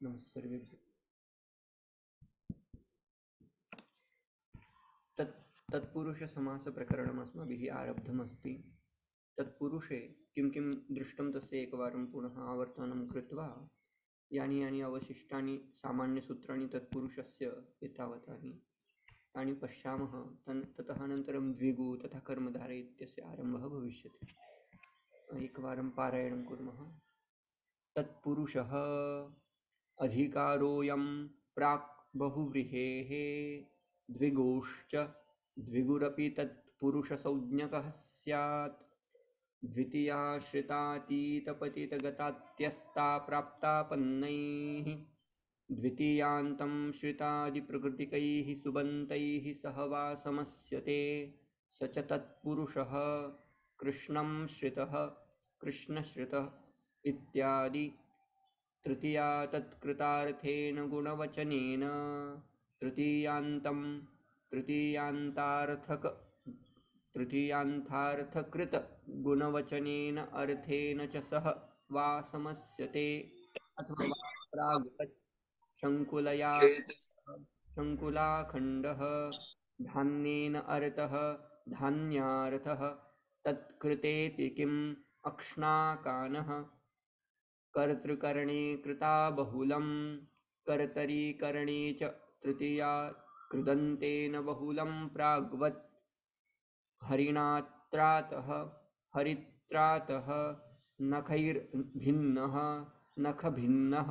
नमस्सर्वेभ्यः। तत्पुरुषसमासप्रकरणम् अस्माभिः आरब्धमस्ति। तत्पुरुषे किं किं दृष्टं तस्य एकवारं पुनः आवर्तनं कृत्वा यानि यानि अवशिष्टानि सामान्यसूत्राणि तत्पुरुषस्य एतावतानि तानि पश्यामः। ततः अनन्तरं द्विगु तथा कर्मधारय इत्यस्य आरम्भः भविष्यति। एकवारं पारायणं कुर्मः। तत्पुरुषः अधिकारोऽयं प्राक् बहुव्रीहेः द्विगोश्च द्विगुरपि तत्पुरुषसंज्ञकः स्यात्। द्वितीयाश्रितातीतपतितगतात्यस्ता प्राप्तापन्नैः द्वितीयान्तं श्रितादिप्रकृतिकैः सुबन्तैः सह वा समस्यते। स च तत्पुरुषः कृष्णं श्रितः कृष्णश्रितः इत्यादि तृतीया तत्कृतार्थेन गुणवचनेन तृतीयान्तं तृतीयान्तार्थकृत गुणवचनेन अर्थेन च सह वा समस्यते। अथवा प्राग्वत् शङ्कुलया शङ्कुलाखण्डः धान्येन अर्थः धान्यार्थः तत्कृतेति किम् अक्ष्णाकानः कर्तृकरणे कृता बहुलं कर्तरीकरणे च तृतीया कृदन्तेन बहुलं प्राग्वत् हरिणात्रातः हरित्रातः नखैर्भिन्नः नखभिन्नः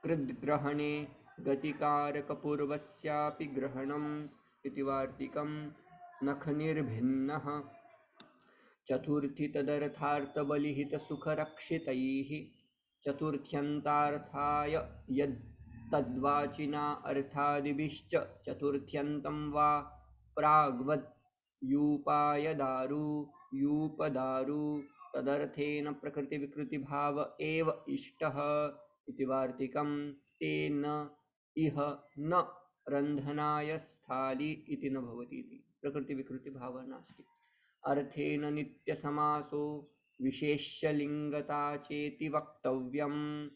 कृद्ग्रहणे गतिकारकपूर्वस्यापि ग्रहणम् इति वार्तिकं नखनिर्भिन्नः। चतुर्थी तदर्थार्थबलिहितसुखरक्षितैः चतुर्थ्यन्तार्थाय यद्तद्वाचिना अर्थादिभिश्च चतुर्थ्यन्तं वा प्राग्वत् यूपदारु तदर्थेन प्रकृतिविकृतिभाव एव इष्टः इति वार्तिकं तेन इह न रन्धनाय स्थाली इति न भवति इति प्रकृतिविकृतिभावः नास्ति। अर्थेन नित्यसमासो विशेष्यलिङ्गता चेति वक्तव्यम्।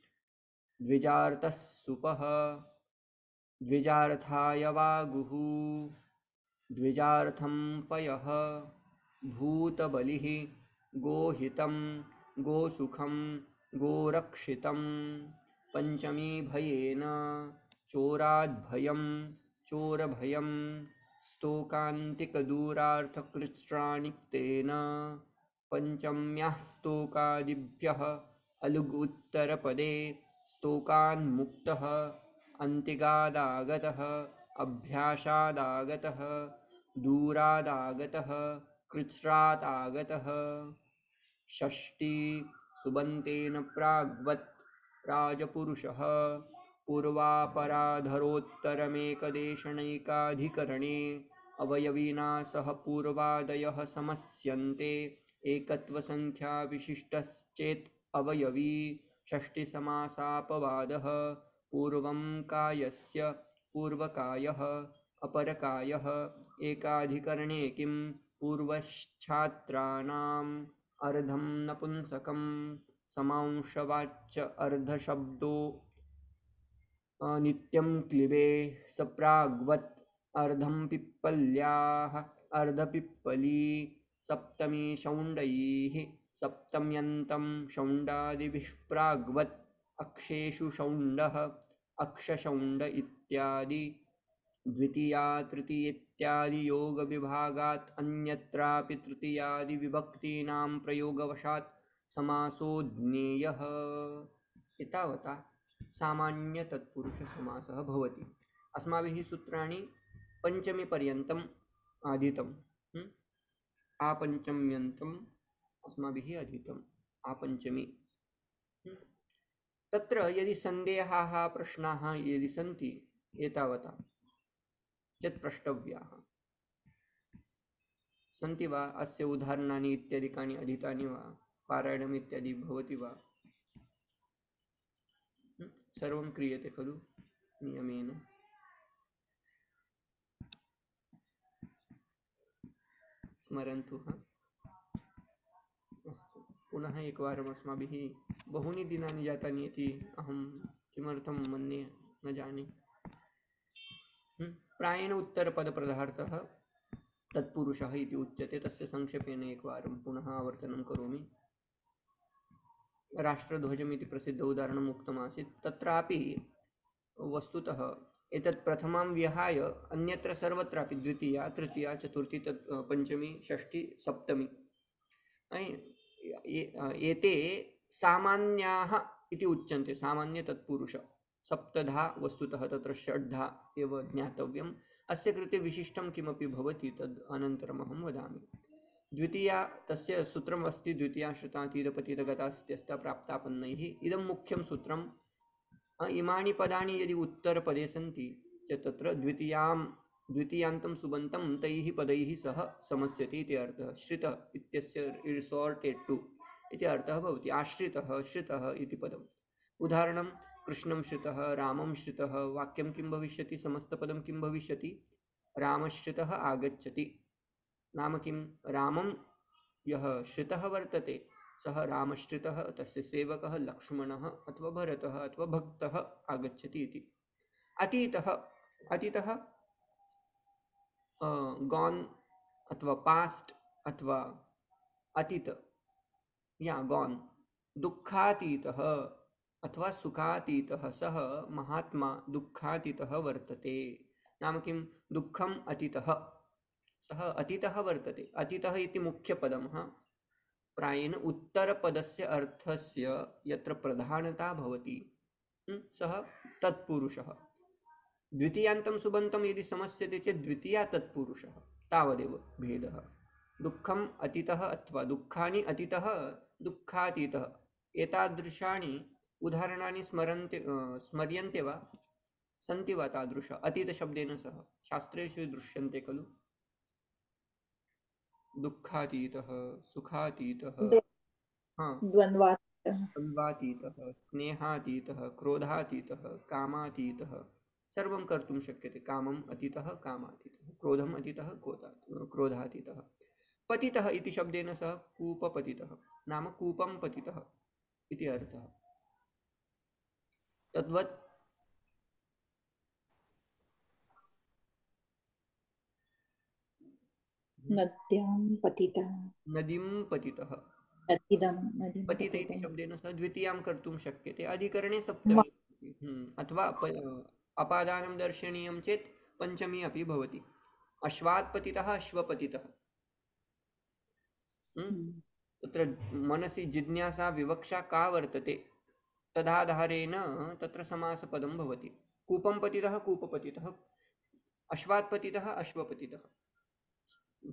द्विजार्थः सुपः द्विजार्थाय वागुः द्विजार्थं पयः भूतबलिः गोहितं गोसुखं गोरक्षितं। पंचमी भयेन चोराद्भयं चोरभयं स्तोकान्तिकदूरार्थकृच्छ्राणिक्तेन। पंचम्याः स्तोकादिभ्यः अलुग् उत्तरपदे स्तोकान्मुक्तः अन्तिगादागतः अभ्यासादागतः दूरादागतः कृच्छ्रातागतः। षष्ठी सुबन्तेन प्राग्वत् राजपुरुषः पूर्वापराधरोत्तरमेकदेशनैकाधिकरणे अवयविना सह पूर्वादयः समस्यन्ते एकत्वसंख्याविशिष्टश्चेत् अवयवी। षष्ठीसमासापवादः पूर्वं कायस्य पूर्वकायः अपरकायः एकाधिकरणे किं पूर्वच्छात्राणाम् अर्धं नपुंसकं समांशवाच्य अर्धशब्दो नित्यं क्लिबे सप्राग्वत् अर्धं पिप्पल्याः अर्धपिप्पली। सप्तमी शौण्डैः सप्तम्यन्तं शौण्डादिभिः प्राग्वत् अक्षेषु शौण्डः अक्षशौण्ड इत्यादि। द्वितीया तृतीय इत्यादि योग विभागात् अन्यत्रापि तृतीयादि विभक्तीनां प्रयोगवशात् समासो ज्ञेयः। एतावता सामान्य तत्पुरुष समासः भवति। अस्माभिः सूत्राणि पंचमी पर्यन्तम् अधीतम्। आपञ्चम्यन्तम् अस्माभिः अधीतम्। आपञ्चमी। तत्र यदि सन्देहाः प्रश्नाः यदि सन्ति एतावता चेत् प्रष्टव्याः सन्ति वा? अस्य उदाहरणानि इत्यादिकानि अधीतानि वा? पारायणम् इत्यादि भवति वा? सर्वं क्रियते खलु नियमेन? स्मरन्तु। अस्तु, पुनः एकवारम् अस्माभिः बहूनि दिनानि जातानि इति अहं किमर्थं मन्ये न जाने। प्रायेण उत्तरपदपदार्थः तत्पुरुषः इति उच्यते। तस्य संक्षेपेण एकवारं पुनः आवर्तनं करोमि। राष्ट्रध्वजमिति प्रसिद्ध उदाहरणम् उक्तमासीत्। तत्रापि वस्तुतः एतत् प्रथमां विहाय अन्यत्र सर्वत्रापि द्वितीया तृतीया चतुर्थी पञ्चमी षष्ठी सप्तमी एते सामान्याः इति उच्यन्ते। सामान्य तत्पुरुष सप्तधा वस्तुतः तत्र षड्धा एव ज्ञातव्यम्। अस्य कृते विशिष्टं किमपि भवति तद् अनन्तरम् अहं वदामि। द्वितीया तस्य सूत्रम् अस्ति द्वितीया श्रुतातीतपतितगतास्त्यस्त प्राप्तापन्नैः। इदं मुख्यं सूत्रम्। इमानि पदानि यदि उत्तरपदे सन्ति चेत् तत्र द्वितीयान्तं सुबन्तं तैः पदैः सह समस्यति इति अर्थः। श्रितः इत्यस्य रिसोर्टेड् टु इति अर्थः भवति। आश्रितः श्रितः इति पदम्। उदाहरणं कृष्णं श्रितः रामं श्रितः। वाक्यं किं भविष्यति? समस्तपदं किं भविष्यति? रामश्रितः आगच्छति। नाम किं? रामं यः श्रितः वर्तते सः रामश्रितः, तस्य सेवकः लक्ष्मणः अथवा भरतः अथवा भक्तः आगच्छति इति। अतीतः अतीतः गॉन अथवा पास्ट अथवा अतीत या गॉन। दुःखातीतः अथवा सुखातीतः सः महात्मा दुःखातीतः वर्तते। नाम किं? दुःखम् अतीतः, सः अतीतः वर्तते। अतीतः इति मुख्यपदं। प्रायेण उत्तरपदस्य अर्थस्य यत्र प्रधानता भवति सः तत्पुरुषः। द्वितीयान्तं सुबन्तं यदि समस्यते चेत् द्वितीया तत्पुरुषः, तावदेव भेदः। दुःखम् अतीतः अथवा दुःखानि अतीतः दुःखातीतः एतादृशानि उदाहरणानि स्मर्यन्ते वा? सन्ति वा तादृश अतीतशब्देन सह? शास्त्रेषु दृश्यन्ते खलु। दुःखातीतः सुखातीतः द्वन्द्वातीतः स्नेहातीतः क्रोधातीतः कामातीतः सर्वं कर्तुं शक्यते। कामम् अतीतः कामातीतः, क्रोधम् अतीतः क्रोधातीतः। पतितः इति शब्देन सह कूपपतितः, नाम कूपं पतितः इति अर्थः। तद्वत् नद्यां पतितः, नदीं पतितः। पतित इति शब्देन सह द्वितीयां कर्तुं शक्यते। अधिकरणे सप्तमी अथवा अपादानं दर्शनीयं चेत् पञ्चमी अपि भवति। अश्वात् पतितः अश्वपतितः। तत्र मनसि जिज्ञासा विवक्षा का वर्तते तदाधारेण तत्र समासपदं भवति। कूपं पतितः कूपपतितः, अश्वात् पतितः अश्वपतितः।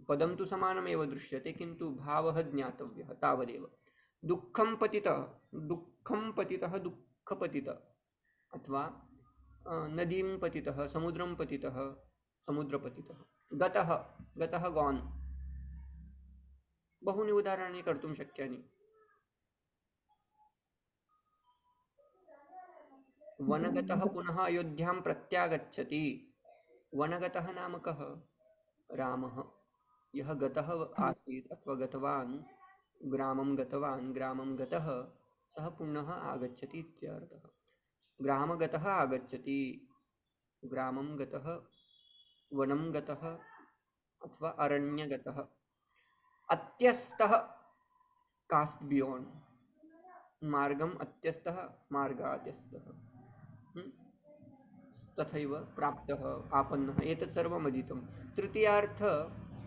पदं तु समानमेव दृश्यते किन्तु भावः ज्ञातव्यः, तावदेव। दुःखं पतितः दुःखपतितः अथवा नदीं पतितः समुद्रं पतितः समुद्रपतितः। गतः गॉन। बहूनि उदाहरणानि कर्तुं शक्यानि। वनगतः पुनः अयोध्यां प्रत्यागच्छति। वनगतः नाम कः? रामः। यः गतः आसीत् अथवा गतवान्, ग्रामं गतः सः पुनः आगच्छति इत्यर्थः। ग्रामगतः आगच्छति, ग्रामं गतः, वनं गतः अथवा अरण्यगतः। अत्यस्तः कास्ट बियॉन्ड, मार्गम अत्यस्तः मार्गात्यस्तः। तथैव प्राप्तः आपन्नः, एतत् सर्वम् अधीतं। तृतीयार्थ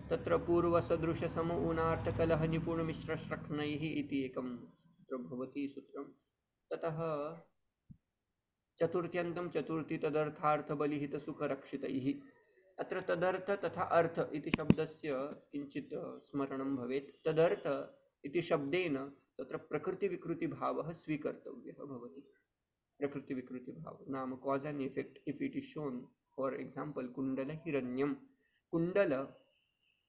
तत्र पूर्वसदृशसम ऊनार्थकलह निपुणमिश्रश्रक्नैः इति एकं भवति सूत्रं। ततः चतुर्थ्यन्तं चतुर्थी तदर्थार्थबलिहितसुखरक्षितैः। अत्र तदर्थ तथा अर्थ इति शब्दस्य किञ्चित् स्मरणं भवेत्। तदर्थ इति शब्देन तत्र प्रकृतिविकृतिभावः स्वीकर्तव्यः भवति। प्रकृतिविकृतिभावः नाम cause and effect. If it is shown for example कुंडल हिरण्यम, कुंडल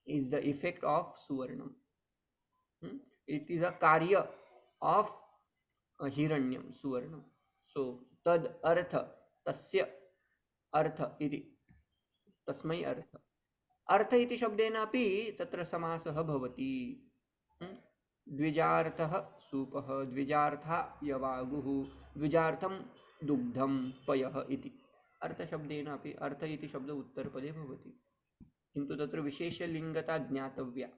is the effect of suvarnam. It is a karya of hiranyam, suvarnam. So tad artha tasya artha iti तस्मै अर्थ। अर्थ इति शब्देन अपि तत्र समासः भवति। द्विजार्थः सूपः, द्विजार्था यवागुः, द्विजार्थं दुग्धं पयः इति अर्थशब्देन अपि अर्थ इति शब्द उत्तरपदे भवति, किन्तु तत्र विशेषलिङ्गता ज्ञातव्या।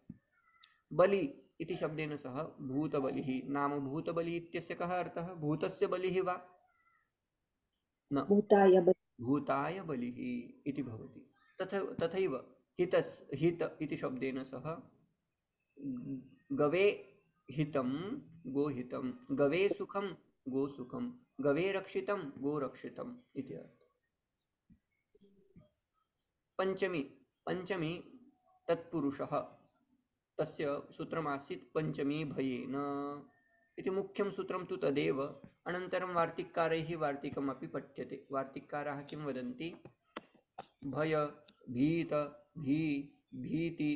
बलि इति शब्देन सह भूतबलिः नाम भूतबलिः इत्यस्य कः अर्थः? भूतस्य बलिः वा न, भूताय भूताय बलिः इति भवति। तथैव हित इति शब्देन सह गवे हितं गोहितं, गवे सुखं गोसुखं, गवे रक्षितं गोरक्षितम् इति अर्थः। पंचमी पंचमी तत्पुरुषः, तस्य सूत्रमासीत् पंचमी भयेन इति मुख्यं सूत्रं तु तदेव। अनन्तरं वार्तिककारैः वार्तिकमपि पठ्यते। वार्तिककाराः किं वदन्ति? भय भीत भी भीति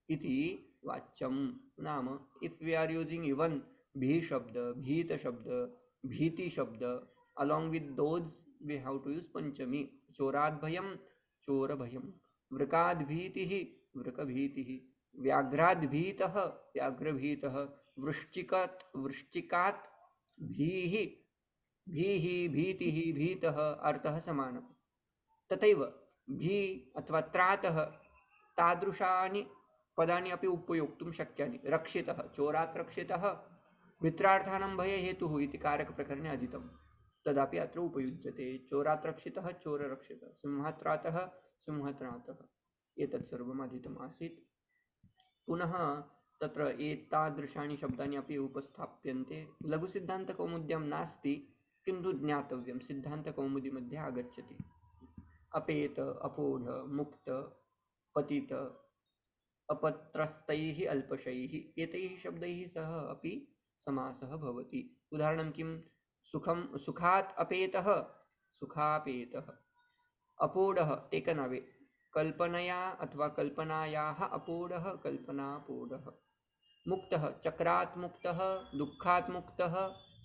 इति वाच्यं, नाम if we are using even भी शब्द, भीत शब्द, भीति शब्द, along with those we have to use पंचमी। चोरात् भयं चोर भयं, वृकाद् भीतिः वृक भीतिः, व्याघ्राद् भीतः व्याघ्र भीतः, वृश्चिकात् वृश्चिकात् भीः भीः भीतिः भीतः अर्थः समानः। तथैव भी अथवा त्रातः तादृशानि पदानि अपि उपयोक्तुं शक्यानि। रक्षितः चोरात् रक्षितः, मित्रार्थानां भयहेतुः इति कारकप्रकरणे अधीतं, तदापि अत्र उपयुज्यते। चोरात् रक्षितः चोररक्षितः, सिंहात् त्रातः सिंहत्रातः, एतत् सर्वम् अधीतम् आसीत्। पुनः तत्र एतादृशानि शब्दानि अपि उपस्थाप्यन्ते। लघुसिद्धान्तकौमुद्यां नास्ति, किन्तु ज्ञातव्यं, सिद्धान्तकौमुदी मध्ये आगच्छति। अपेत अपोढ मुक्त पतित अपत्रस्तैः अल्पशैः, एतैः शब्दैः सह अपि समासः भवति। उदाहरणं किं? सुखं सुखात् अपेतः सुखापेतः, अपोढः टेकन अवे, कल्पनया अथवा कल्पनायाः अपोढः कल्पनापोढः, मुक्तः चक्रात् मुक्तः दुःखात् मुक्तः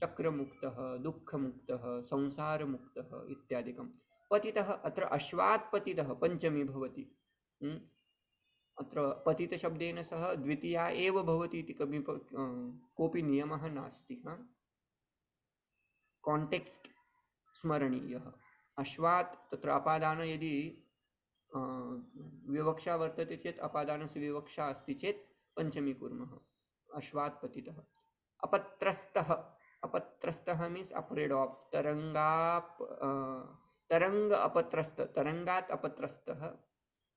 चक्रमुक्तः दुःखमुक्तः संसारमुक्तः इत्यादिकं। पतितः अत्र अश्वात् पतितः पंचमी भवति। अत्र पतितशब्देन सह द्वितीया एव भवति इति कोऽपि नियमः नास्ति। कांटेक्स्ट स्मरणीयः। अश्वात् तत्र अपादान यदि विवक्षा वर्तते चेत् अपादानस्य विवक्षा अस्ति चेत् पंचमी कुर्मः। अश्वात् पतितः। अपत्रस्तः, अपत्रस्तः मीन्स अफ्रेड ऑफ, तरंग अपत्रस्त, तरंगात् अपत्रस्तः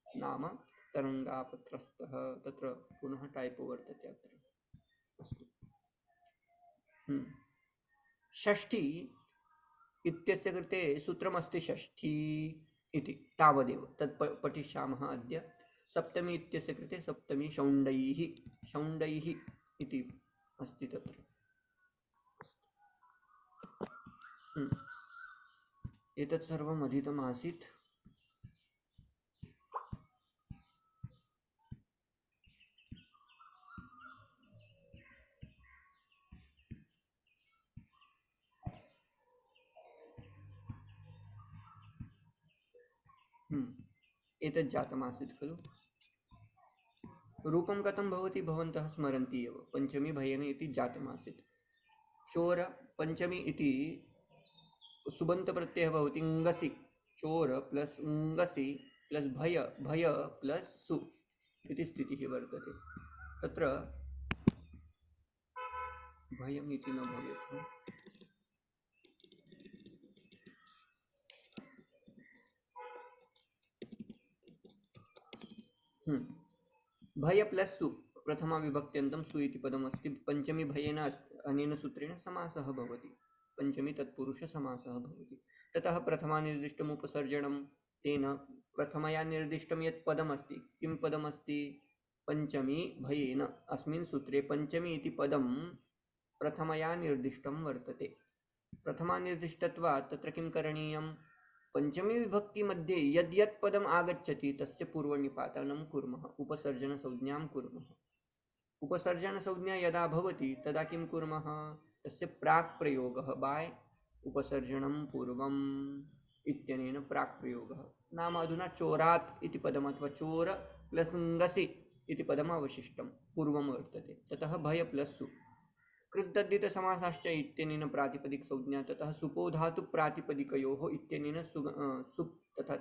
नाम तरंगापत्रस्तः। तत्र पुनः टाइपो वर्तते अत्र। अस्तु। षष्ठी इत्यस्य कृते सूत्रमस्ति षष्ठी इति, तावदेव तत् पठिष्यामः अद्य। सप्तमी इत्यस्य कृते सप्तमी शौण्डैः, शौण्डैः इति अस्ति तत्र। एतत् सर्वम् अधीतम् आसीत्। एतत् जातमासीत् खलु। रूपं कथं भवति भवन्तः स्मरन्ति एव। पंचमी भयेन इति जातमासीत्। चोर पंचमी इति सुबन्त प्रत्ययः भवति ङसि, चोर प्लस ङसि प्लस भय, भय प्लस सु इति स्थितिः वर्तते। तत्र भयम् इति न भवेत्। भय प्लस सु प्रथमा विभक्त्यन्तं सु इति पदमस्ति। पंचमी भयेन अनेन सूत्रेण समासः भवति, पंचमी तत्पुरुष समासः भवति। ततः प्रथमा निर्दिष्टम् उपसर्जनं, तेन प्रथमया निर्दिष्टं यत् पदमस्ति, किं पदमस्ति? पंचमी भयेन। अस्मिन् सूत्रे पंचमी इति पदं प्रथमया निर्दिष्टं वर्तते। प्रथमा निर्दिष्टत्वात् तत्र किं करणीयं? पंचमी विभक्ति मध्ये यद् यत् पदम् आगच्छति तस्य पूर्वनिपातनं कुर्मः, उपसर्जनसंज्ञां कुर्मः। उपसर्जनसंज्ञा यदा भवति तदा किं कुर्मः? तस्य प्राक् प्रयोगः, बाय उपसर्जनं पूर्वम् इत्यनेन प्राक् प्रयोगः। नाम अधुना चोरात् इति पदम् अथवा चोर प्लस ङसि इति पदम् अवशिष्टं पूर्वं वर्तते। ततः भय प्लस सु कृतद्धितसमासाश्च इत्यनेन प्रातिपदिकसंज्ञा ततः सुपो धातु प्रातिपदिकयोः इत्यनेन सुप् तथा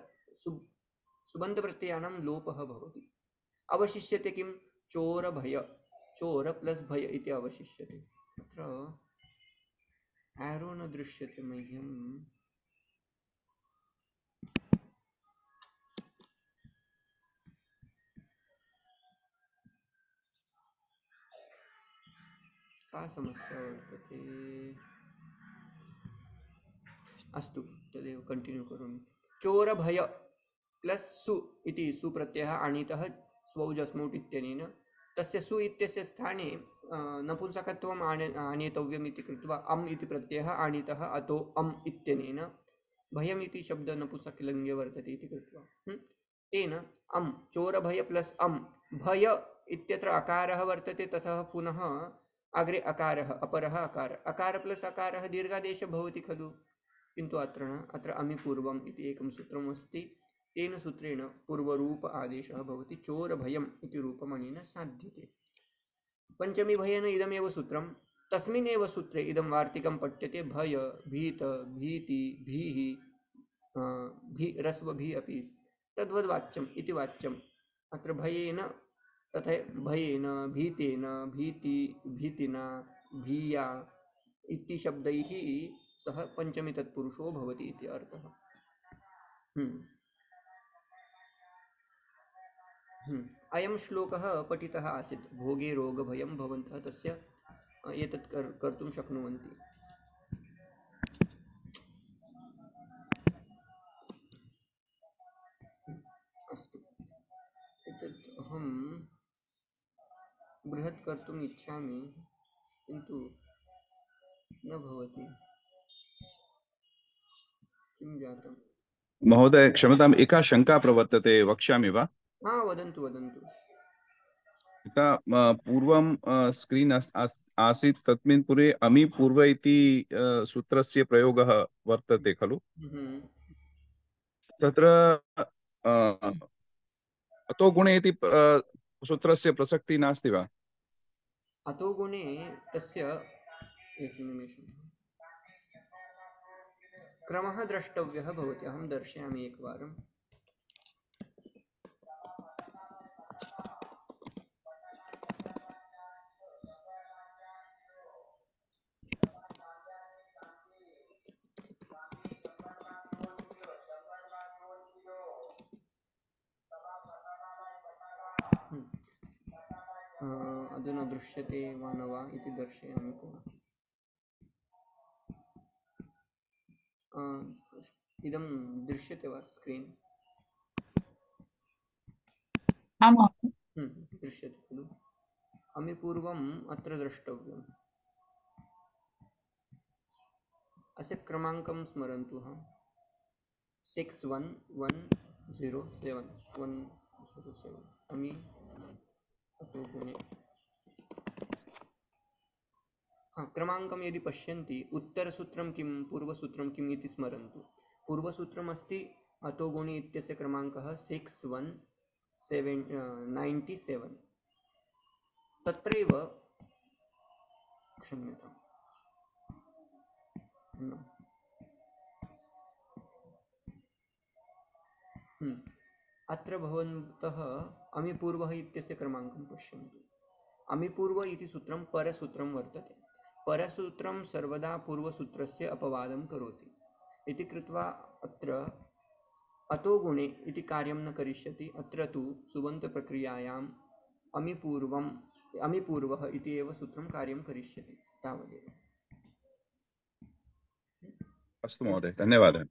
सुबन्धप्रत्ययानां लोपः भवति। अवशिष्यते किं? चोरभय, चोर प्लस भय इति अवशिष्यते। अत्र एरो न दृश्यते मह्यं। का समस्या वर्तते? अस्तु, तदेव कंटिन्यू करोमि। चोरभय प्लस सु इति सुप्रत्ययः आनीतः स्वौजस्मौट् इत्यनेन तस्य सु इत्यस्य स्थाने नपुंसकत्वम् आनेतव्यम् इति कृत्वा अम् इति प्रत्ययः आनीतः अतो अम् इत्यनेन भयम् इति शब्द नपुंसकलिङ्गे वर्तते इति कृत्वा तेन अम् चोरभय प्लस अम् भय इत्यत्र अकारः वर्तते ततः पुनः अग्रे अकारः अपरः अकारः अकार प्लस अकारः दीर्घादेशः भवति खलु, किन्तु अत्र न, अत्र अमिपूर्वम् इति एकं सूत्रम् अस्ति। तेन सूत्रेण पूर्वरूप आदेशः भवति चोरभयम् इति रूपमनेन साध्यते। पंचमी भयेन इदमेव सूत्रं, तस्मिन्नेव सूत्रे इदं वार्तिकं पठ्यते। भय भीत भीति भीः भी रस्व भी अपि तद्वद्वाच्यम् इति वाच्यम्। अत्र भयेन तथा भयेन भीतेन भीति भीतिना भीया इति शब्दैः सह पंचमी तत्पुरुषो भवति इति अर्थः। अयं श्लोकः पठितः आसीत्। भोगे रोगभयं भवन्तः तस्य एतत् कर्तुं शक्नुवन्ति। अस्तु, एतत् अहं बृहत् कर्तुम् इच्छामि किन्तु न भवति। किं जातम्? महोदय क्षम्यताम्, एका शंका प्रवर्तते, वक्ष्यामि वा? हाँ, वदन्तु वदन्तु। यथा पूर्वं स्क्रीन् आसीत्, तस्मिन् पूर्वे अमि पूर्व इति सूत्रस्य प्रयोगः वर्तते खलु? तत्र अतो गुणे इति सूत्रस्य प्रसक्तिः नास्ति वा? अतो गुणे तस्य एकनिमेषं क्रमः द्रष्टव्यः भवति। अहं दर्शयामि एकवारम्। अधुना दृश्यते वा न वा इति दर्शयामि पुनः। इदं दृश्यते वा स्क्रीन्? दृश्यते खलु? अमिपूर्वम् अत्र द्रष्टव्यम्। अस्य क्रमाङ्कं स्मरन्तु। 61107107 अमि अतो गुणे। क्रमाङ्कं यदि पश्यन्ति उत्तरसूत्रं किं पूर्वसूत्रं किम् इति स्मरन्तु। पूर्वसूत्रम् अस्ति अतो गुणे इत्यस्य क्रमाङ्कः 6197। तत्रैव क्षम्यताम्, अत्र भवन्तः अमिपूर्वः इत्यस्य क्रमाङ्कं पश्यन्तु। अमिपूर्व इति सूत्रं परसूत्रं वर्तते। परसूत्रं सर्वदा पूर्वसूत्रस्य अपवादं करोति इति कृत्वा अत्र अतो गुणे इति कार्यं न करिष्यति। अत्र तु सुबन्तप्रक्रियायाम् अमिपूर्वः इति एव सूत्रं कार्यं करिष्यति, तावदेव। अस्तु महोदय, धन्यवादः।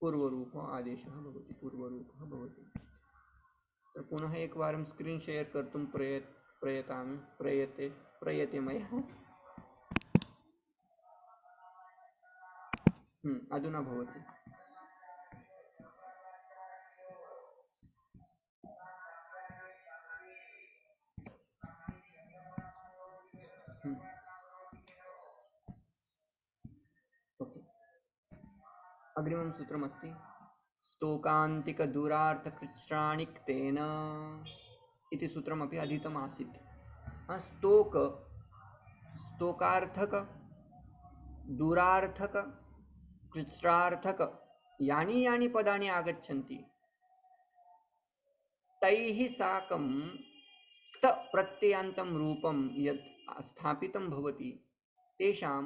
पूर्वरूप आदेशः भवति, पूर्वरूपः भवति। पुनः एकवारं स्क्रीन् शेर् कर्तुं प्रयते मया। अधुना भवति। अग्रिमं सूत्रमस्ति स्तोकान्तिकदूरार्थकृच्छ्राणिक्तेन इति सूत्रमपि अधीतम् आसीत्। स्तोक स्तोकार्थक, दूरार्थक, कृच्छ्रार्थक यानि यानि पदानि आगच्छन्ति तैः साकं क्त प्रत्ययान्तं रूपं यत् स्थापितं भवति तेषां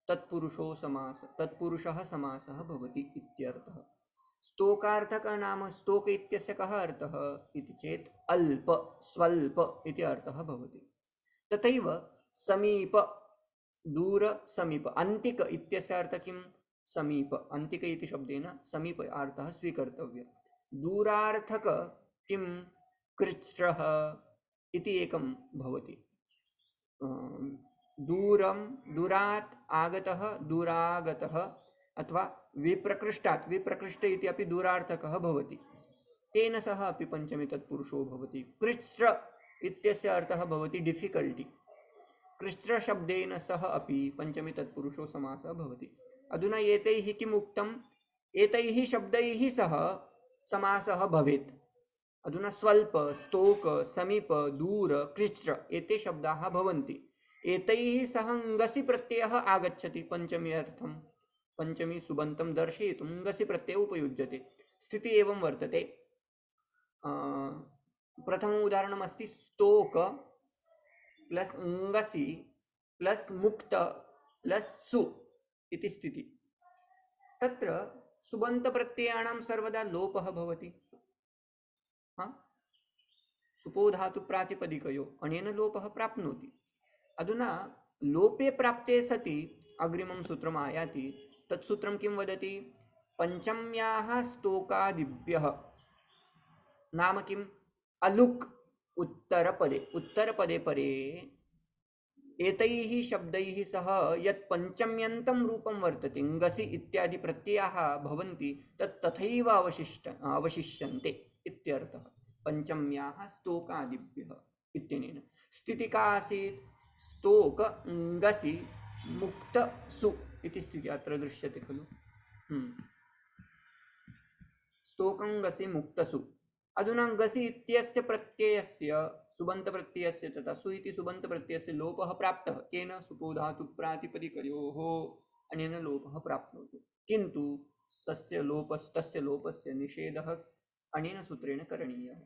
तत्पुरुषः समासः भवति इत्यर्थः। स्तोकार्थक नाम स्तोक इत्यस्य कः अर्थः इति चेत् अल्प स्वल्प इति अर्थः भवति। तथैव समीप दूर समीप अन्तिक इत्यस्य अर्थः किं समीप अन्तिक इति शब्देन समीप अर्थः स्वीकर्तव्यः। दूरार्थक किं कृच्छ्रः इति एकं भवति। दूरं दूरात् आगतः दूरागतः अथवा विप्रकृष्टात् विप्रकृष्ट इति अपि दूरार्थकः भवति। तेन सह अपि पंचमी तत्पुरुषो भवति। कृच्छ्र इत्यस्य अर्थः भवति डिफिकल्टी। कृच्छ्र शब्देन सह अपि पंचमी तत्पुरुषो समासः भवति। अधुना एतैः किम् उक्तम्? एतैः शब्दैः सह समासः भवेत्। अधुना स्वल्प, स्तोक, समीप, दूर, कृच्छ्र एते शब्दाः भवन्ति। एतैः सह ङसि प्रत्ययः आगच्छति पंचमी अर्थं। पंचमी सुबन्तं दर्शयितुं ङसि प्रत्ययः उपयुज्यते। स्थितिः एवं वर्तते। प्रथमम् उदाहरणमस्ति स्तोक प्लस ङसि प्लस मुक्त प्लस सु इति स्थिति। तत्र सुबन्त प्रत्ययानां सर्वदा लोपः भवति। सुपो धातु प्रातिपदिकयो अनेन लोपः प्राप्नोति। अधुना लोपे प्राप्ते सति अग्रिमं सूत्रम् आयाति। तत् सूत्रं किं वदति? पंचम्याः स्तोकादिभ्यः नाम किम्? अलुक् उत्तरपदे उत्तरपदे परे एतैः शब्दैः सह यत् पंचम्यन्तं रूपं वर्तते ङसि इत्यादि प्रत्ययाः भवन्ति तत् तथैव अवशिष्यन्ते इत्यर्थः। पंचम्याः स्तोकादिभ्यः इत्यनेन स्थितिः का आसीत्? स्तोक ङसि मुक्त सु इति स्थितिः अत्र दृश्यते खलु। स्तोकं ङसि मुक्त सु। अधुना ङसि इत्यस्य प्रत्ययस्य सुबन्त प्रत्ययस्य तथा सु इति सुबन्त प्रत्ययस्य लोपः प्राप्तः। केन? सुपो धातु प्रातिपदिकयोः अनेन लोपः प्राप्नोति। किन्तु तस्य लोपस्य निषेधः अनेन सूत्रेण करणीयः।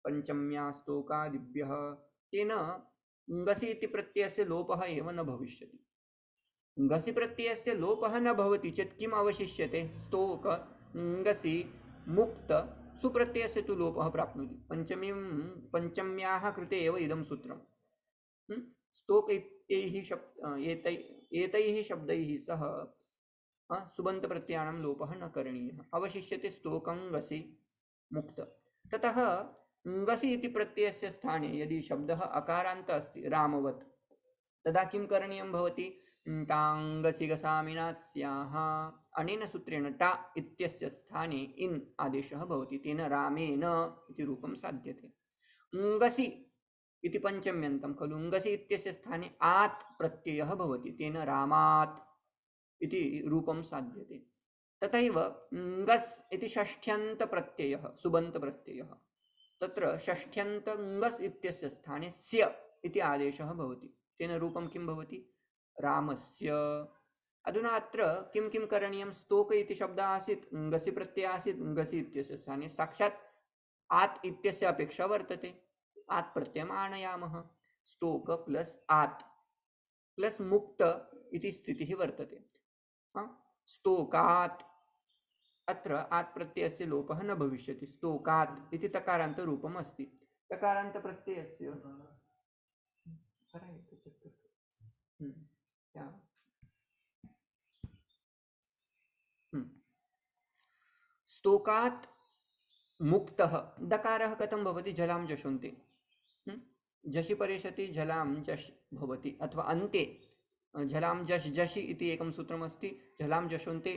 पंचम्या स्तोकादिभ्यः तेन ङसि इति प्रत्ययस्य लोपः एव न भविष्यति। ङसि प्रत्ययस्य लोपः न भवति चेत् किम् अवशिष्यते? स्तोक ङसि मुक्त सुप्रत्ययस्य तु लोपः प्राप्नोति। पंचम्याः कृते एव इदं सूत्रं। स्तोक एतैः शब्दैः सह सुबन्त प्रत्ययानां लोपः न करणीयः। अवशिष्यते स्तोकं ङसि मुक्त। ततः ङसि इति प्रत्ययस्य स्थाने यदि शब्दः अकारान्त अस्ति रामवत् तदा किं करणीयं भवति? टाङ्गसि गसामिनात् स्याः। अनेन सूत्रेण टा इत्यस्य स्थाने इन् आदेशः भवति। तेन रामेण इति रूपं साध्यते। ङसि इति पंचम्यन्तं खलु। ङसि इत्यस्य स्थाने आत् प्रत्ययः भवति। तेन रामात् इति रूपं साध्यते। तथैव ङस् इति षष्ठ्यन्त प्रत्ययः सुबन्त प्रत्ययः। तत्र षष्ठ्यन्त ङस् इत्यस्य स्थाने स्य इति आदेशः भवति। तेन रूपं किं भवति? रामस्य। अधुना अत्र किं किं करणीयं? स्तोक इति शब्दः आसीत्, ङसि प्रत्ययः आसीत्। ङसि इत्यस्य स्थाने साक्षात् आत् इत्यस्य अपेक्षा वर्तते। आत् प्रत्ययम् आनयामः। स्तोक प्लस आत् प्लस मुक्त इति स्थितिः वर्तते। स्तोकात् अत्र आत् प्रत्ययस्य लोपः न भविष्यति। स्तोकात् इति तकारान्त रूपम् अस्ति। तकारान्त प्रत्ययस्य स्तोकात् मुक्तः दकारः कथं भवति? झलां जशोन्ते। झषि परे सति झलां जश् भवति। अथवा अन्ते झलां जश् जषि इति एकं सूत्रमस्ति। झलां जशोन्ते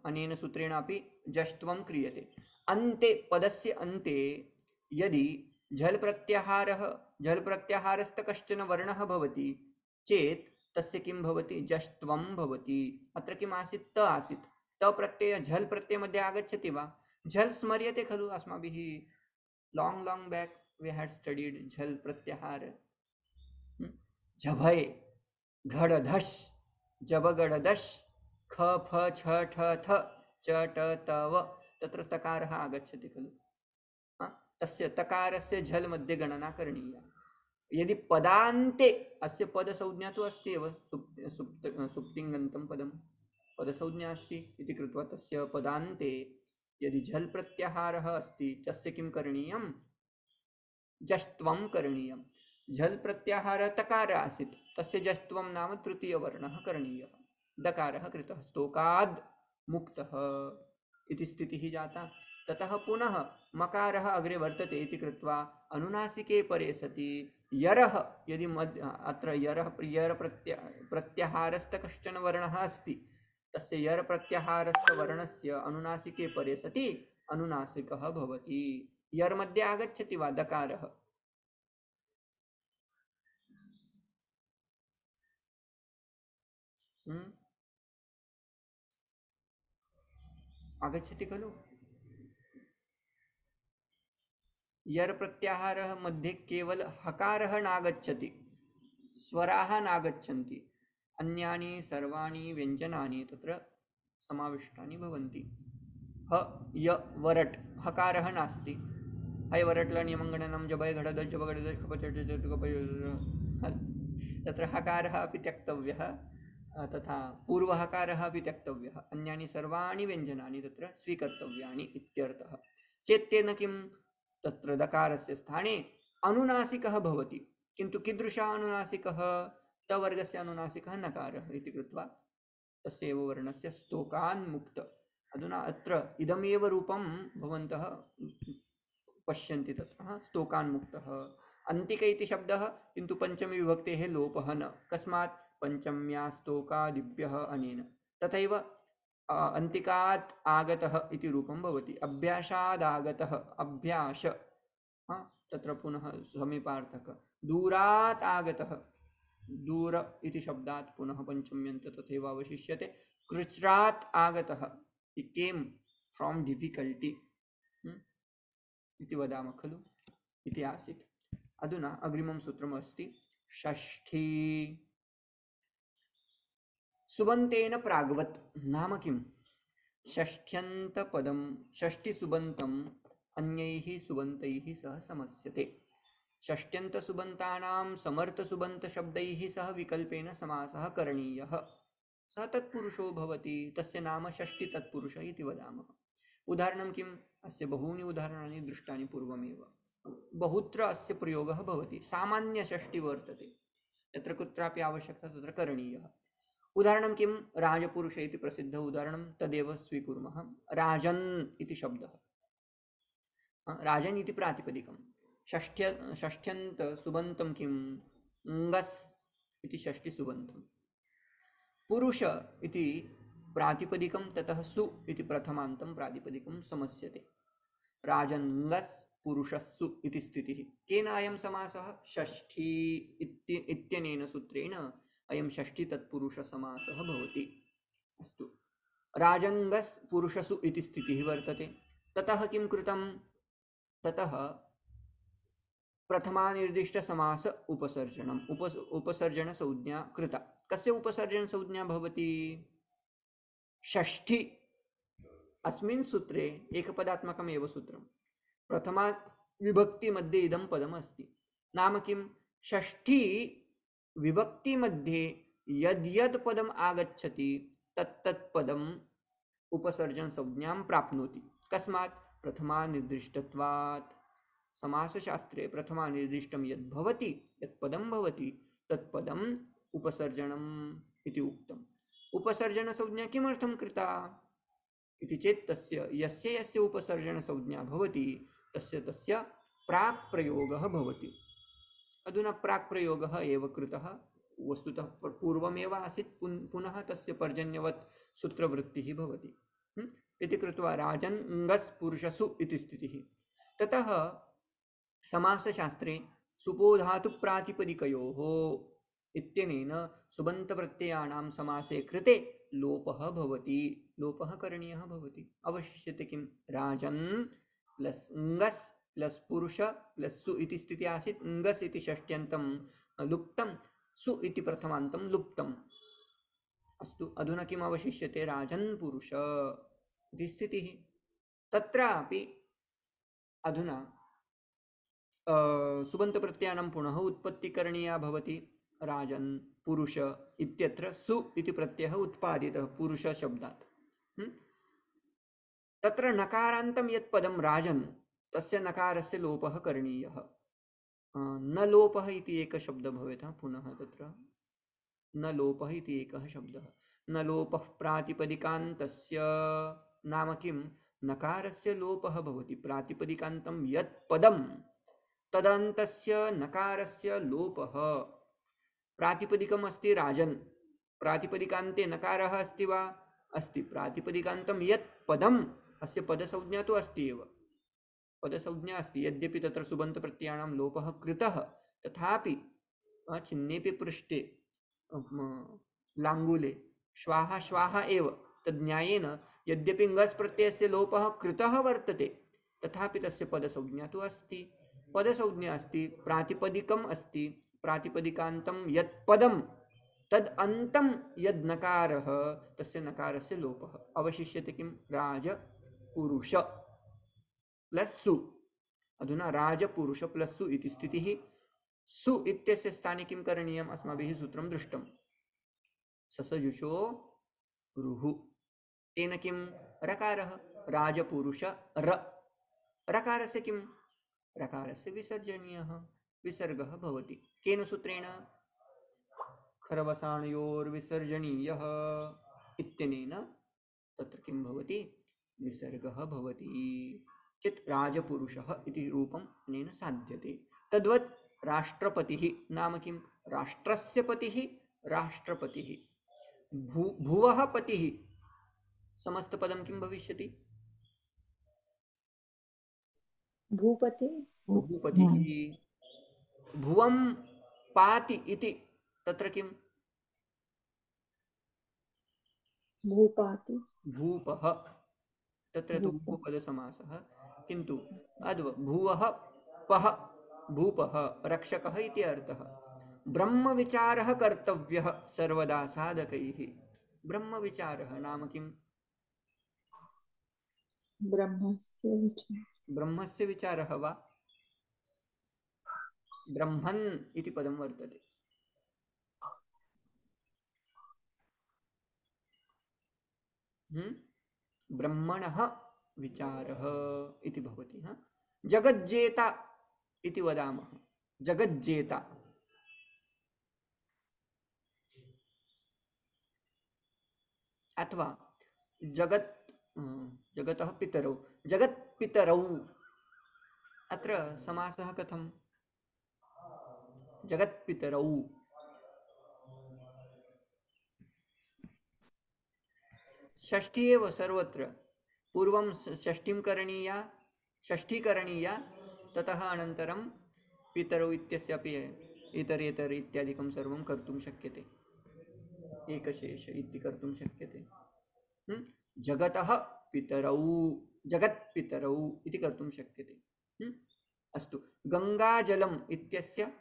अनेन सूत्रेण अपि जष्ट्वं क्रियते। अन्ते पदस्य अन्ते यदि झल् प्रत्याहारस्थ कश्चन वर्णः भवति चेत् तस्य किं भवति? जष्ट्वं भवति। अत्र किम् आसीत्? त आसीत्। त प्रत्यय झल् प्रत्यय मध्ये आगच्छति वा? झल् स्मर्यते खलु अस्माभिः। लाङ्ग् बैक् we had studied झल् प्रत्याहार। झभय घडधश जबगडदश ख फ छ ठ थ च ट त व तत्र तकारः आगच्छति खलु। तस्य तकारस्य झल् मध्ये गणना करणीया। यदि पदान्ते अस्य पदसंज्ञा तु अस्ति एव, सुप्तिङन्तं पदं पदसंज्ञा अस्ति इति कृत्वा तस्य पदान्ते यदि झल् प्रत्याहारः अस्ति तस्य किं करणीयं, जष्ट्वं करणीयं। झल् प्रत्याहारः तकार आसीत्, तस्य जष्ट्वं नाम तृतीयवर्णः करणीयः, डकारः कृतः, स्तोकाद् मुक्तः इति स्थितिः जाता। ततः पुनः मकारः अग्रे वर्तते इति कृत्वा अनुनासिके परे सति यरः, यदि अत्र यरः प्रत्याहारस्थ कश्चन वर्णः अस्ति, तस्य यर प्रत्याहारस्थ वर्णस्य अनुनासिके परे सति अनुनासिकः भवति। यर मध्ये आगच्छति वा दकारः? आगच्छति खलु। यर प्रत्याहारः मध्ये केवल हकारः नागच्छति, स्वराः नागच्छन्ति, अन्यानि सर्वाणि व्यञ्जनानि तत्र समाविष्टानि भवन्ति। ह य वरट् हकारः नास्ति, है वरट्लनियमङ्गणनं जबय घडद जबगडद तत्र हकारः अपि त्यक्तव्यः, तथा पूर्वहकारः अपि त्यक्तव्यः, अन्यानि सर्वाणि व्यञ्जनानि तत्र स्वीकर्तव्यानि इत्यर्थः। चेत्तेन किं, तत्र दकारस्य स्थाने अनुनासिकः भवति, किन्तु कीदृशः अनुनासिकः, तवर्गस्य अनुनासिकः नकारः इति कृत्वा तस्यैव वर्णस्य स्तोकान्मुक्त। अधुना अत्र इदमेव रूपं भवन्तः पश्यन्ति, तत्र स्तोकान्मुक्तः अन्तिक इति शब्दः, किन्तु पंचमी विभक्तेः लोपः न, कस्मात्, पंचम्या स्तोकादिभ्यः अनेन। तथैव अन्तिकात् आगतः इति रूपं भवति, अभ्यासादागतः, अभ्यास, तत्र पुनः समीपार्थक, दूरात् आगतः, दूर इति शब्दात् पुनः पंचम्यन्त तथैव अवशिष्यते। कृच्छ्रात् आगतः, it came from difficulty इति वदामः खलु, इति आसीत्। अधुना अग्रिमं सूत्रम् अस्ति षष्ठी। सुबन्तेन प्राग्वत् नाम किम्, षष्ठ्यन्तपदं षष्ठिसुबन्तम् अन्यैः सुबन्तैः सह समस्यते। षष्ठ्यन्तसुबन्तानां समर्थसुबन्तशब्दैः सह विकल्पेन समासः करणीयः, सः तत्पुरुषो भवति, तस्य नाम षष्ठी तत्पुरुष इति वदामः। उदाहरणं किम्, अस्य बहूनि उदाहरणानि दृष्टानि पूर्वमेव, बहुत्र अस्य प्रयोगः भवति, सामान्यषष्ठी वर्तते, यत्र कुत्रापि आवश्यकता तत्र करणीयः। उदाहरणं किं, राजपुरुष इति प्रसिद्धः उदाहरणं, तदेव स्वीकुर्मः। राजन् इति शब्दः, राजन् इति प्रातिपदिकं, षष्ठ्यन्त सुबन्तं किं, ङस् इति षष्ठिसुबन्तं। पुरुष इति प्रातिपदिकं, ततः सु इति प्रथमान्तं प्रातिपदिकं समस्यते। राजन्ङस् पुरुषस्सु इति स्थितिः। केन अयं समासः, षष्ठी इत्यनेन सूत्रेण अयं षष्ठी तत्पुरुषसमासः भवति। अस्तु, राजन्ङस् पुरुषसु इति स्थितिः वर्तते। ततः किं कृतं, ततः प्रथमानिर्दिष्टसमास उपसर्जनम्, उपसर्जनसंज्ञा कृता। कस्य उपसर्जनसंज्ञा भवति, षष्ठी। अस्मिन् सूत्रे एकपदात्मकम् एव सूत्रं, प्रथमा विभक्ति मध्ये इदं पदम् अस्ति, नाम किं, षष्ठी विभक्ति मध्ये यद्यद् पदम् आगच्छति तत्तत् पदम् उपसर्जन संज्ञां प्राप्नोति। कस्मात्, प्रथमा निर्दिष्टत्वात्। समासशास्त्रे प्रथमा निर्दिष्टं यद् भवति, यत् पदं भवति तत् पदम् उपसर्जनम् इति उक्तम्। उपसर्जन संज्ञा किमर्थं कृता इति चेत्, तस्य यस्य यस्य उपसर्जन संज्ञा भवति तस्य तस्य प्राक् प्रयोगः भवति। अधुना प्राक् प्रयोगः एव कृतः, वस्तुतः पूर्वमेव आसीत्, पुनः तस्य पर्जन्यवत् सूत्रवृत्तिः भवति। इति कृत्वा राजन् ङस् पुरुषसु इति स्थितिः। ततः समासशास्त्रे सुपोधातु प्रातिपदिकयोः इत्यनेन सुबन्तप्रत्ययानां समासे कृते लोपः भवति, लोपः करणीयः भवति। अवशिष्यते किं, राजन् प्लस् ङस् प्लस् पुरुष प्लस् सु इति स्थितिः आसीत्। ङस् इति षष्ट्यन्तं लुप्तं, सु इति प्रथमान्तं लुप्तम्। अस्तु, अधुना किम् अवशिष्यते? राजन् पुरुष इति स्थितिः। तत्रापि अधुना सुबन्तप्रत्ययानां पुनः उत्पत्ति करणीया भवति। राजन् पुरुष इत्यत्र सु इति प्रत्ययः उत्पादितः पुरुषशब्दात्। तत्र नकारान्तं यत् पदं राजन्, तस्य नकारस्य लोपः करणीयः। न लोपः इति एकः शब्दः भवेत्। पुनः तत्र न लोपः इति एकः शब्दः। न लोपः प्रातिपदिकान्तस्य नाम किं? नकारस्य लोपः भवति। प्रातिपदिकान्तं यत् पदं तदन्तस्य नकारस्य लोपः। प्रातिपदिकम् अस्ति राजन्, प्रातिपदिकान्ते नकारः अस्ति वा? अस्ति। प्रातिपदिकान्तं यत् पदम्, अस्य पदसंज्ञा तु अस्ति एव, पदसंज्ञा अस्ति। यद्यपि तत्र सुबन्तप्रत्ययानां लोपः कृतः, तथापि चिह्नेऽपि पृष्ठे लाङ्गुले श्वाः श्वाः एव। तज्ज्ञायेन यद्यपि ङस् प्रत्ययस्य लोपः कृतः वर्तते, तथापि तस्य पदसंज्ञा तु अस्ति। पदसंज्ञा अस्ति, प्रातिपदिकम् अस्ति। प्रातिपदिकान्तं यत् पदं तद् अन्तं यद् नकारः, तस्य नकारस्य लोपः। अवशिष्यते किं? राजपुरुष प्लस् सु। अधुना राजपुरुष प्लस् सु इति स्थितिः। सु इत्यस्य स्थाने किं करणीयम्? अस्माभिः सूत्रं दृष्टं। ससजुषो रुः। तेन किं? रकारः। राजपुरुष र। रकारस्य किं? रकारस्य विसर्जनीयः, विसर्गः भवति। केन सूत्रेण? खरवसाणयोर्विसर्जनीयः इत्यनेन तत्र किं भवति? विसर्गः भवति। चित् राजपुरुषः इति रूपम् अनेन साध्यते। तद्वत् राष्ट्रपतिः नाम किं? राष्ट्रस्य पतिः, राष्ट्रपतिः। भुवः पतिः, समस्तपदं किं भविष्यति? भूपति भूपतिः। भुवं पाति इति, तत्र किं? भूपाति भूपः। तत्र तु भूपदसमासः, किन्तु अद्व भुवः पः, भूपः रक्षकः इति अर्थः। ब्रह्मविचारः कर्तव्यः सर्वदा साधकैः। ब्रह्मविचारः नाम किं? ब्रह्मस्य विचारः। ब्रह्मस्य विचारः वा? ब्रह्मन् इति पदं वर्तते। ब्रह्मणः विचारः इति भवति। जगज्जेता इति वदामः। जगज्जेता, अथवा जगतः पितरौ, जगत्पितरौ। अत्र समासः कथं? जगत्पितरौ। षष्ठी एव सर्वत्र। पूर्वं षष्ठीं करणीया, षष्ठी करणीया, ततः अनन्तरं पितरौ इत्यस्य अपि इतरेतर इत्यादिकं सर्वं कर्तुं शक्यते। एकशेष इति कर्तुं शक्यते। जगतः पितरौ, जगत्पितरौ इति कर्तुं शक्यते। अस्तु, गङ्गाजलम् इत्यस्य?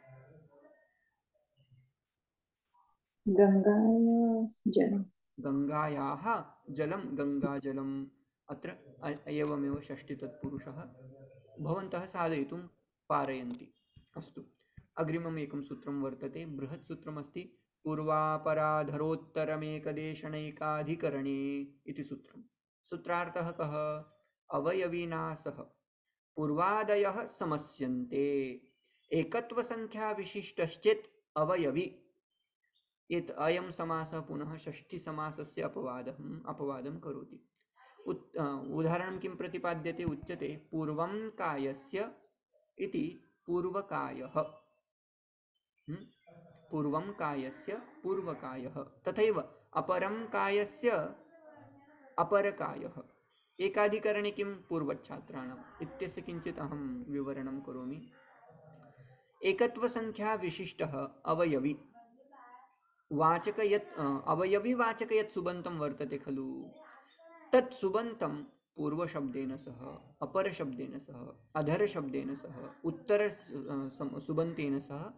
गङ्गाजलम्, गङ्गायाः जलं गङ्गाजलम्। अत्र एवमेव षष्ठी तत्पुरुषः। भवन्तः साधयितुं पारयन्ति। अस्तु, अग्रिमम् एकं सूत्रं वर्तते, बृहत् सूत्रमस्ति। पूर्वापराधरोत्तरमेकदेशनैकाधिकरणे इति सूत्रं। सूत्रार्थः कः? अवयविना सह पूर्वादयः समस्यन्ते, एकत्वसंख्या विशिष्टश्चेत् अवयवी। यत् अयं समासः पुनः षष्ठीसमासस्य अपवादं करोति। उदाहरणं किं प्रतिपाद्यते? उच्यते पूर्वं कायस्य इति पूर्वकायः। पूर्वं कायस्य पूर्वकायः। तथैव अपरं कायस्य अपरकायः। एकाधिकरणे किं? पूर्वच्छात्राणाम् इत्यस्य किञ्चित् अहं विवरणं करोमि। एकत्वसंख्या विशिष्टः अवयवी वाचक यत् अवयवी वाचक यत् सुबन्तं वर्तते खलु, तत् सुबन्तं पूर्वशब्देन सह, अपरशब्देन सह, अधरशब्देन सह, उत्तर सुबन्तेन सह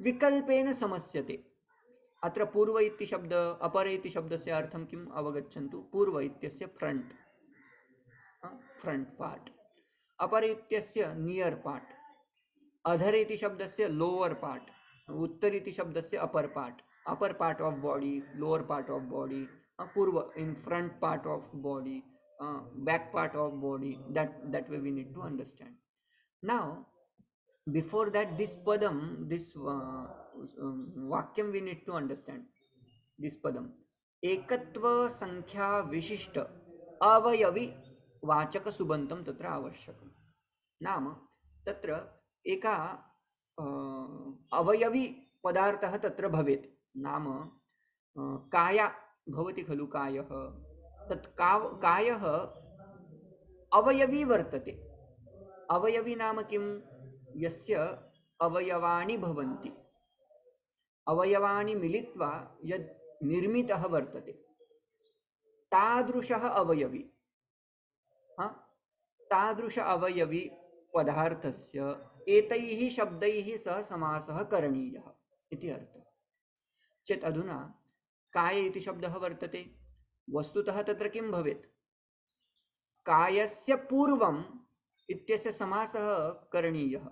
विकल्पेन समस्यते। अत्र पूर्व इति शब्द अपर इति शब्दस्य अर्थं किम् अवगच्छन्तु। पूर्व इत्यस्य फ्रंट, फ्रंट पार्ट, अपर इत्यस्य नियर पार्ट, अधर इति शब्दस्य लोअर पार्ट, उत्तर इति शब्दस्य upper part of body, lower part of body, पूर्व in front part of body, back part of body. That way we need to understand. Now before that, this padam, this vakyam we need to understand. This padam ekatva sankhya विशिष्ट अवयवी वाचक सुबन्तं तत्र आवश्यकं। नाम तत्र एका अवयवी पदार्थः तत्र भवेत्। नाम काया भवति खलु, कायः, तत् कायः अवयवी वर्तते। अवयवी नाम किं? यस्य अवयवानि भवन्ति, अवयवानि मिलित्वा यद् निर्मितः वर्तते तादृशः अवयवी। तादृश अवयवी पदार्थस्य एतैः शब्दैः सह समासः करणीयः इति अर्थः। चेत् अधुना काय इति शब्दः वर्तते, वस्तुतः तत्र किं भवेत्? कायस्य पूर्वम् इत्यस्य समासः करणीयः।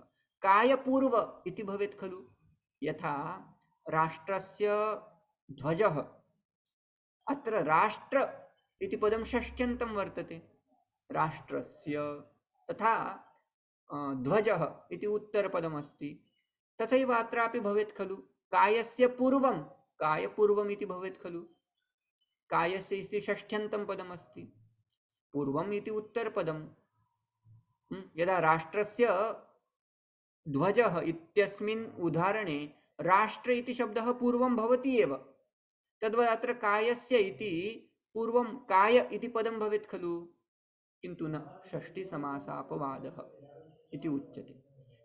कायपूर्व इति भवेत् खलु। यथा राष्ट्रस्य ध्वजः, अत्र राष्ट्र इति पदं षष्ट्यन्तं वर्तते, राष्ट्रस्य। तथा ध्वजः इति उत्तरपदमस्ति, तथैव अत्रापि भवेत् खलु। कायस्य पूर्वं, कायपूर्वम् इति भवेत् खलु। कायस्य इति षष्ठ्यन्तं पदमस्ति, पूर्वम् इति उत्तरपदं। यदा राष्ट्रस्य ध्वजः इत्यस्मिन् उदाहरणे राष्ट्र इति शब्दः पूर्वं भवति एव, तद्वत् अत्र कायस्य इति पूर्वं काय इति पदं भवेत् खलु। किन्तु न, षष्ठीसमासापवादः इति उच्यते।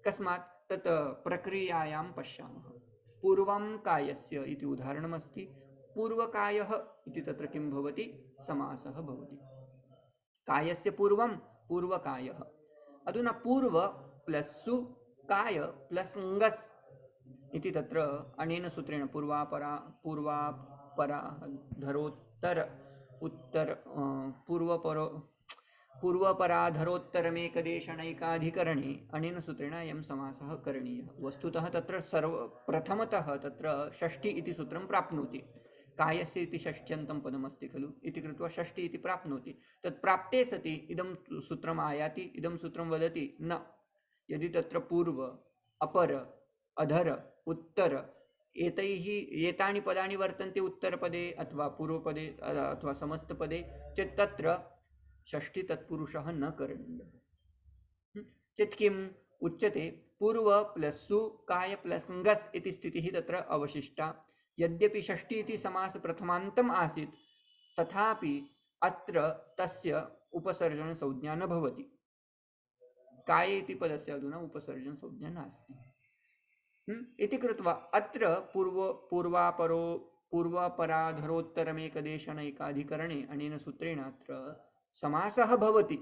कस्मात्? तत् प्रक्रियायां पश्यामः। पूर्वं कायस्य इति उदाहरणमस्ति, पूर्वकायः इति तत्र किं भवति? समासः भवति। कायस्य पूर्वं पूर्वकायः। अधुना पूर्व प्लस सु काय प्लस ङस् इति तत्र अनेन सूत्रेण पूर्वापरा धरोत्तर उत्तर पूर्वपराधरोत्तरमेकदेशनैकाधिकरणे अनेन सूत्रेण अयं समासः करणीयः। वस्तुतः तत्र प्रथमतः तत्र षष्ठी इति सूत्रं प्राप्नोति। कायस्य इति षष्ट्यन्तं पदमस्ति खलु, इति कृत्वा षष्ठी इति प्राप्नोति। तत् प्राप्ते सति इदं सूत्रम् आयाति, इदं सूत्रं वदति न, यदि तत्र पूर्व, अपर, अधर, उत्तर एतानि पदानि वर्तन्ते उत्तरपदे अथवा पूर्वपदे अथवा समस्तपदे, चेत् तत्र षष्ठी तत्पुरुषः न करणीयः। चेत् किम् उच्यते? पूर्व प्लस सु काय प्लस ङस् इति स्थितिः तत्र अवशिष्टा। यद्यपि षष्ठी इति समास प्रथमान्तम् आसीत्, तथापि अत्र तस्य उपसर्जन संज्ञा न भवति। काय इति पदस्य अधुना उपसर्जन संज्ञा नास्ति। इति कृत्वा अत्र पूर्वापराधरोत्तरमेकदेशनैकाधिकरणे अनेन सूत्रेण अत्र समासः भवति,